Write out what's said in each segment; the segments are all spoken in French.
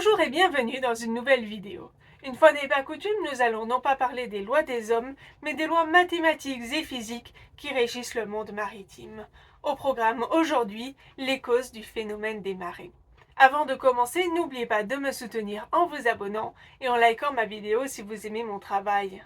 Bonjour et bienvenue dans une nouvelle vidéo. Une fois n'est pas coutume, nous allons non pas parler des lois des hommes, mais des lois mathématiques et physiques qui régissent le monde maritime. Au programme aujourd'hui, les causes du phénomène des marées. Avant de commencer, n'oubliez pas de me soutenir en vous abonnant et en likant ma vidéo si vous aimez mon travail.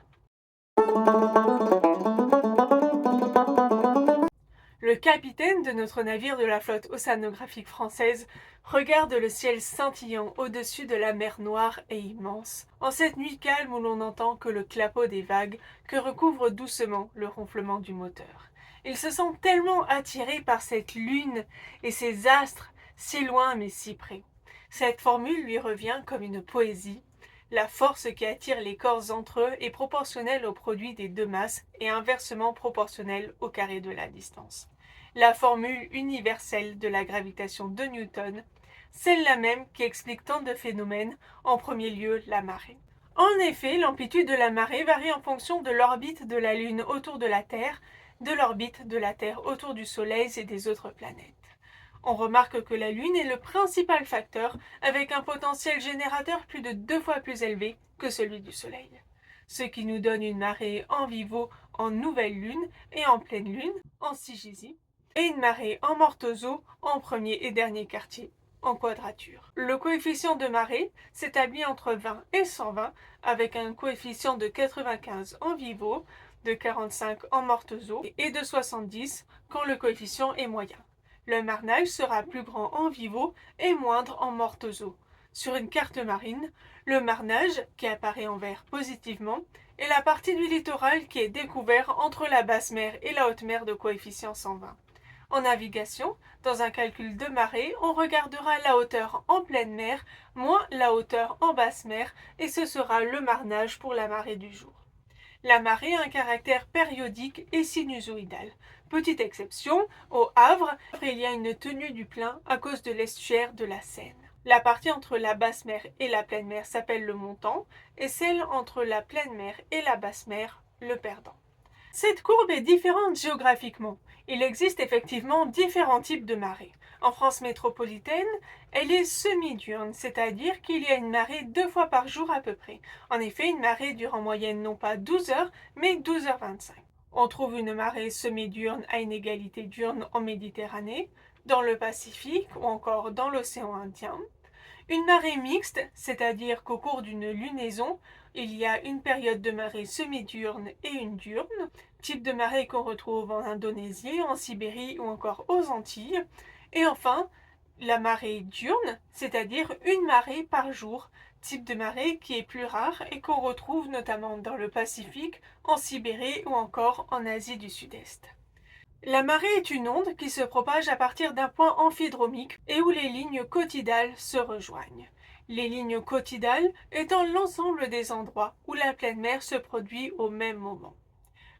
Le capitaine de notre navire de la flotte océanographique française regarde le ciel scintillant au-dessus de la mer Noire et immense, en cette nuit calme où l'on n'entend que le clapot des vagues que recouvre doucement le ronflement du moteur. Il se sent tellement attiré par cette lune et ces astres, si loin mais si près. Cette formule lui revient comme une poésie. La force qui attire les corps entre eux est proportionnelle au produit des deux masses et inversement proportionnelle au carré de la distance. La formule universelle de la gravitation de Newton, celle-là même qui explique tant de phénomènes, en premier lieu la marée. En effet, l'amplitude de la marée varie en fonction de l'orbite de la Lune autour de la Terre, de l'orbite de la Terre autour du Soleil et des autres planètes. On remarque que la Lune est le principal facteur, avec un potentiel générateur plus de 2 fois plus élevé que celui du Soleil. Ce qui nous donne une marée en vivo en nouvelle Lune et en pleine Lune, en Sygizie, et une marée en morte-aux-eaux en premier et dernier quartier, en quadrature. Le coefficient de marée s'établit entre 20 et 120, avec un coefficient de 95 en vivo, de 45 en morte-aux-eaux et de 70 quand le coefficient est moyen. Le marnage sera plus grand en vivo et moindre en morte-aux-eaux. Sur une carte marine, le marnage, qui apparaît en vert positivement, est la partie du littoral qui est découvert entre la basse mer et la haute mer de coefficient 120. En navigation, dans un calcul de marée, on regardera la hauteur en pleine mer moins la hauteur en basse mer et ce sera le marnage pour la marée du jour. La marée a un caractère périodique et sinusoïdal. Petite exception, au Havre, il y a une tenue du plein à cause de l'estuaire de la Seine. La partie entre la basse mer et la pleine mer s'appelle le montant et celle entre la pleine mer et la basse mer, le perdant. Cette courbe est différente géographiquement. Il existe effectivement différents types de marées. En France métropolitaine, elle est semi-diurne, c'est-à-dire qu'il y a une marée 2 fois par jour à peu près. En effet, une marée dure en moyenne non pas 12 heures, mais 12h25. On trouve une marée semi-diurne à une égalité diurne en Méditerranée, dans le Pacifique ou encore dans l'océan Indien. Une marée mixte, c'est-à-dire qu'au cours d'une lunaison, il y a une période de marée semi-diurne et une diurne, type de marée qu'on retrouve en Indonésie, en Sibérie ou encore aux Antilles. Et enfin, la marée diurne, c'est-à-dire une marée par jour, type de marée qui est plus rare et qu'on retrouve notamment dans le Pacifique, en Sibérie ou encore en Asie du Sud-Est. La marée est une onde qui se propage à partir d'un point amphidromique et où les lignes quotidales se rejoignent. Les lignes quotidales étant l'ensemble des endroits où la pleine mer se produit au même moment.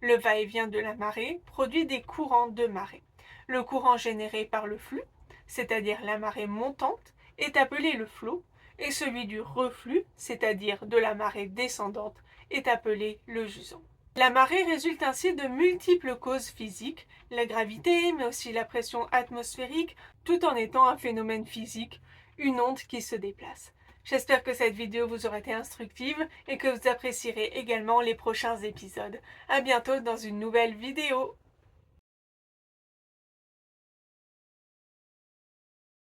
Le va-et-vient de la marée produit des courants de marée. Le courant généré par le flux, c'est-à-dire la marée montante, est appelé le flot, et celui du reflux, c'est-à-dire de la marée descendante, est appelé le jusant. La marée résulte ainsi de multiples causes physiques, la gravité, mais aussi la pression atmosphérique, tout en étant un phénomène physique, une onde qui se déplace. J'espère que cette vidéo vous aura été instructive et que vous apprécierez également les prochains épisodes. À bientôt dans une nouvelle vidéo.